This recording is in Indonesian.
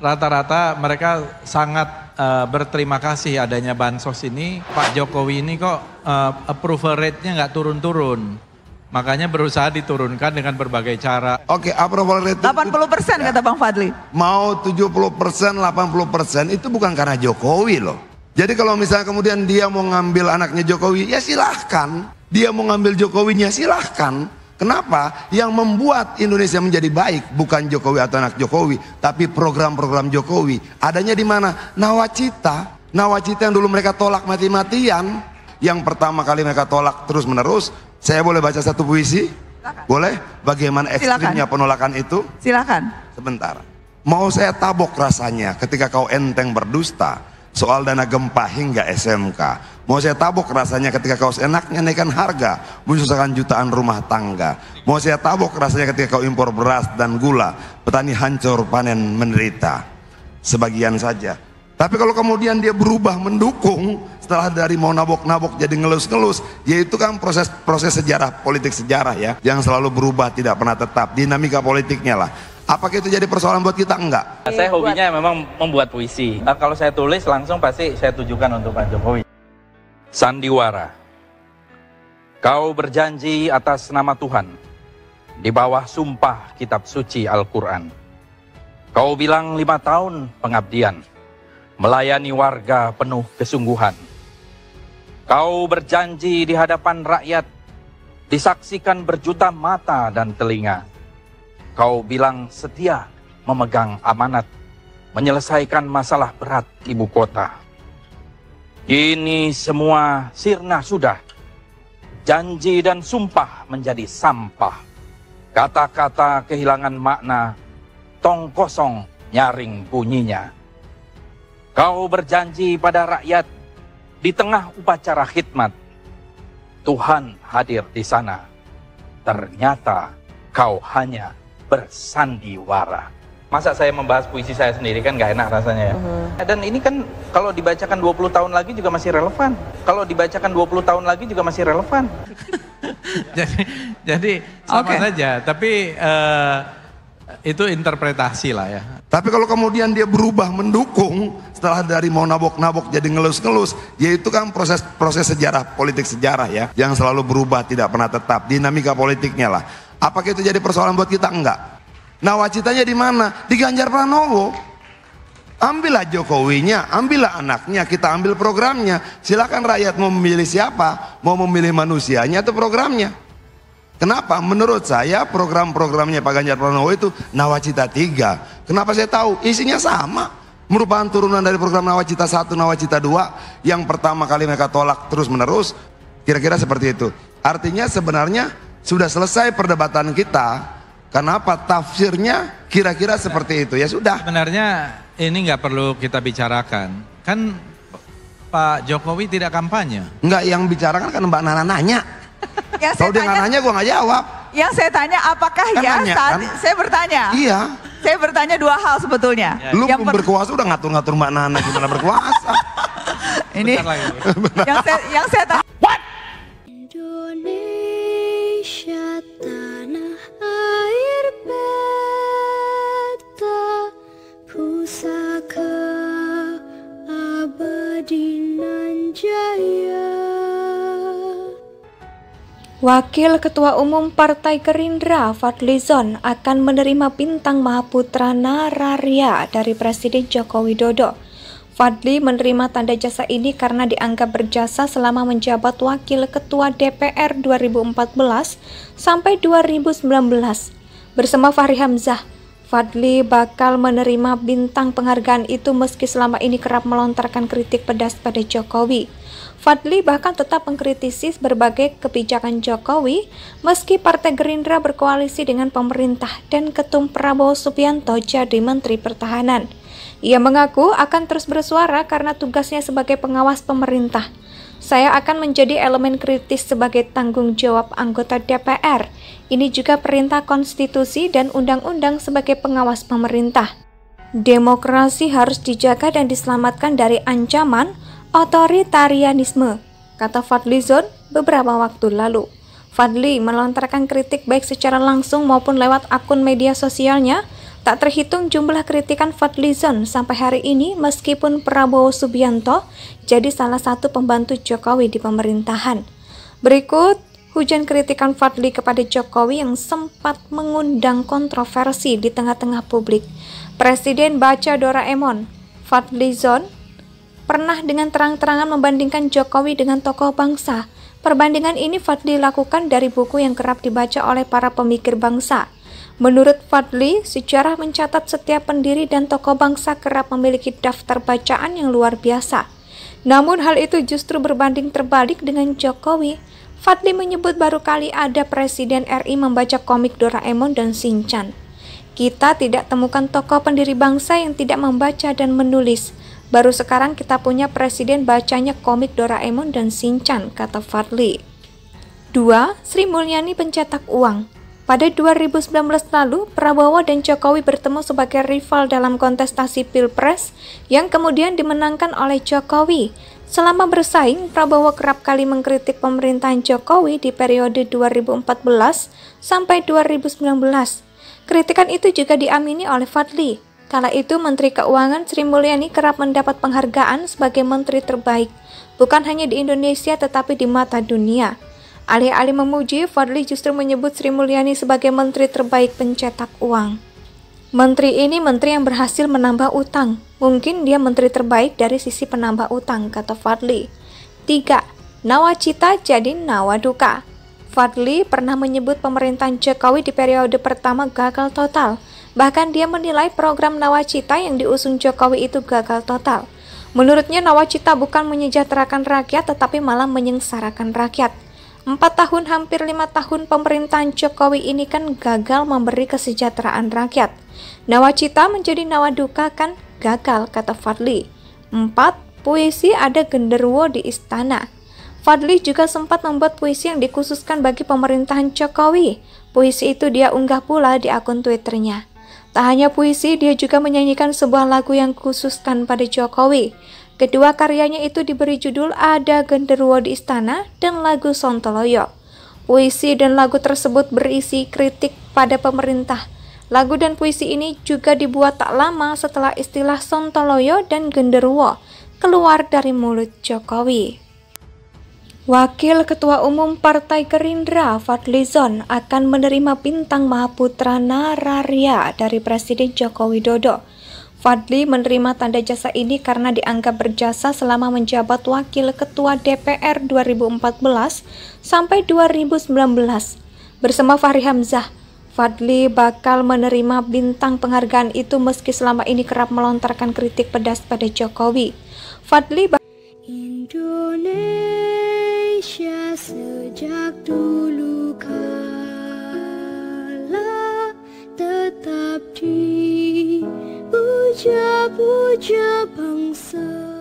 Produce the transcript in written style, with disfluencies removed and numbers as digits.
rata-rata mereka sangat berterima kasih adanya bansos ini. Pak Jokowi ini kok approval rate-nya nggak turun-turun. Makanya berusaha diturunkan dengan berbagai cara. Oke, approval rate 80% kata Bang Fadli. Mau 70%, 80% itu bukan karena Jokowi loh. Jadi kalau misalnya kemudian dia mau ngambil anaknya Jokowi, ya silahkan. Dia mau ngambil Jokowinya, silahkan. Kenapa? Yang membuat Indonesia menjadi baik bukan Jokowi atau anak Jokowi, tapi program-program Jokowi. Adanya di mana? Nawacita. Nawacita yang dulu mereka tolak mati-matian. Yang pertama kali mereka tolak terus-menerus. Saya boleh baca satu puisi? Silakan. Boleh? Bagaimana ekstrimnya penolakan itu? Silakan. Sebentar. Mau saya tabok rasanya ketika kau enteng berdusta soal dana gempa hingga SMK. Mau saya tabok rasanya ketika kau seenaknya naikkan harga, menyusahkan jutaan rumah tangga. Mau saya tabok rasanya ketika kau impor beras dan gula, petani hancur panen menderita. Sebagian saja. Tapi kalau kemudian dia berubah mendukung, setelah dari mau nabok-nabok jadi ngelus-ngelus, yaitu kan proses sejarah, politik sejarah ya, yang selalu berubah, tidak pernah tetap, dinamika politiknya lah. Apakah itu jadi persoalan buat kita? Enggak. Saya hobinya memang membuat puisi. Kalau saya tulis langsung pasti saya tujukan untuk Pak Jokowi. Sandiwara, kau berjanji atas nama Tuhan di bawah sumpah kitab suci Al-Quran. Kau bilang 5 tahun pengabdian, melayani warga penuh kesungguhan. Kau berjanji di hadapan rakyat, disaksikan berjuta mata dan telinga. Kau bilang setia memegang amanat, menyelesaikan masalah berat ibu kota. Kini semua sirna sudah, janji dan sumpah menjadi sampah. Kata-kata kehilangan makna, tong kosong nyaring bunyinya. Kau berjanji pada rakyat di tengah upacara khidmat, Tuhan hadir di sana. Ternyata kau hanya bersandiwara. Masa saya membahas puisi saya sendiri kan gak enak rasanya ya. Dan ini kan kalau dibacakan 20 tahun lagi juga masih relevan. Kalau dibacakan 20 tahun lagi juga masih relevan. jadi sama saja, tapi itu interpretasi lah ya. Tapi kalau kemudian dia berubah mendukung, setelah dari mau nabok-nabok jadi ngelus-ngelus, yaitu kan proses sejarah, politik sejarah ya, yang selalu berubah, tidak pernah tetap, dinamika politiknya lah. Apakah itu jadi persoalan buat kita? Enggak. Nawacitanya di mana? Di Ganjar Pranowo. Ambillah Jokowinya, ambillah anaknya, kita ambil programnya. Silakan rakyat mau memilih siapa, mau memilih manusianya atau programnya. Kenapa? Menurut saya program-programnya Pak Ganjar Pranowo itu Nawacita 3. Kenapa saya tahu? Isinya sama. Merupakan turunan dari program Nawacita 1, Nawacita 2. Yang pertama kali mereka tolak terus-menerus. Kira-kira seperti itu. Artinya sebenarnya sudah selesai perdebatan kita. Kenapa? Tafsirnya kira-kira seperti itu. Ya sudah. Sebenarnya ini nggak perlu kita bicarakan. Kan Pak Jokowi tidak kampanye. Enggak, yang bicarakan kan Mbak Nana nanya. Kalau dia nggak nanya, gue nggak jawab. Yang saya tanya apakah kan ya nanya, saat kan? saya bertanya. Iya. Saya bertanya 2 hal sebetulnya. Lu berkuasa udah ngatur-ngatur Mbak Nana gimana berkuasa. Ini yang saya tanya. What? Indonesia tanah air beta pusaka abadi nan jaya. Wakil Ketua Umum Partai Gerindra Fadlizon akan menerima bintang Mahaputra Nararya dari Presiden Joko Widodo. Fadli menerima tanda jasa ini karena dianggap berjasa selama menjabat Wakil Ketua DPR 2014 sampai 2019. Bersama Fahri Hamzah, Fadli bakal menerima bintang penghargaan itu meski selama ini kerap melontarkan kritik pedas pada Jokowi. Fadli bahkan tetap mengkritisi berbagai kebijakan Jokowi meski Partai Gerindra berkoalisi dengan pemerintah dan Ketum Prabowo Subianto jadi Menteri Pertahanan. Ia mengaku akan terus bersuara karena tugasnya sebagai pengawas pemerintah. Saya akan menjadi elemen kritis sebagai tanggung jawab anggota DPR. Ini juga perintah konstitusi dan undang-undang sebagai pengawas pemerintah. Demokrasi harus dijaga dan diselamatkan dari ancaman otoritarianisme, kata Fadlizon beberapa waktu lalu. Fadli melontarkan kritik baik secara langsung maupun lewat akun media sosialnya Tak terhitung jumlah kritikan Fadlizon sampai hari ini meskipun Prabowo Subianto jadi salah satu pembantu Jokowi di pemerintahan. Berikut hujan kritikan Fadli kepada Jokowi yang sempat mengundang kontroversi di tengah-tengah publik. Presiden baca Doraemon, Fadlizon pernah dengan terang-terangan membandingkan Jokowi dengan tokoh bangsa. Perbandingan ini Fadli lakukan dari buku yang kerap dibaca oleh para pemikir bangsa. Menurut Fadli, sejarah mencatat setiap pendiri dan tokoh bangsa kerap memiliki daftar bacaan yang luar biasa. Namun hal itu justru berbanding terbalik dengan Jokowi. Fadli menyebut baru kali ada Presiden RI membaca komik Doraemon dan Shinchan. Kita tidak temukan tokoh pendiri bangsa yang tidak membaca dan menulis. Baru sekarang kita punya presiden bacanya komik Doraemon dan Shinchan, kata Fadli. 2. Sri Mulyani pencetak uang. Pada 2019 lalu, Prabowo dan Jokowi bertemu sebagai rival dalam kontestasi Pilpres yang kemudian dimenangkan oleh Jokowi. Selama bersaing, Prabowo kerap kali mengkritik pemerintahan Jokowi di periode 2014 sampai 2019. Kritikan itu juga diamini oleh Fadli. Kala itu Menteri Keuangan Sri Mulyani kerap mendapat penghargaan sebagai menteri terbaik, bukan hanya di Indonesia tetapi di mata dunia. Alih-alih memuji, Fadli justru menyebut Sri Mulyani sebagai menteri terbaik pencetak uang. Menteri ini menteri yang berhasil menambah utang. Mungkin dia menteri terbaik dari sisi penambah utang, kata Fadli. 3. Nawacita jadi nawaduka. Fadli pernah menyebut pemerintahan Jokowi di periode pertama gagal total. Bahkan dia menilai program Nawacita yang diusung Jokowi itu gagal total. Menurutnya Nawacita bukan menyejahterakan rakyat tetapi malah menyengsarakan rakyat. 4 tahun hampir 5 tahun pemerintahan Jokowi ini kan gagal memberi kesejahteraan rakyat. Nawacita menjadi nawaduka kan gagal, kata Fadli. 4. Puisi ada genderuwo di istana. Fadli juga sempat membuat puisi yang dikhususkan bagi pemerintahan Jokowi. Puisi itu dia unggah pula di akun Twitternya. Tak hanya puisi, dia juga menyanyikan sebuah lagu yang khususkan pada Jokowi. Kedua karyanya itu diberi judul Ada Genderuwo di Istana dan lagu Sontoloyo. Puisi dan lagu tersebut berisi kritik pada pemerintah. Lagu dan puisi ini juga dibuat tak lama setelah istilah Sontoloyo dan Genderuwo keluar dari mulut Jokowi. Wakil Ketua Umum Partai Gerindra Fadlizon akan menerima bintang Mahaputra Nararya dari Presiden Joko Widodo. Fadli menerima tanda jasa ini karena dianggap berjasa selama menjabat Wakil Ketua DPR 2014 sampai 2019. Bersama Fahri Hamzah, Fadli bakal menerima bintang penghargaan itu meski selama ini kerap melontarkan kritik pedas pada Jokowi. Fadli Indonesia sejak dulu kala tetap dipuja-puja bangsa.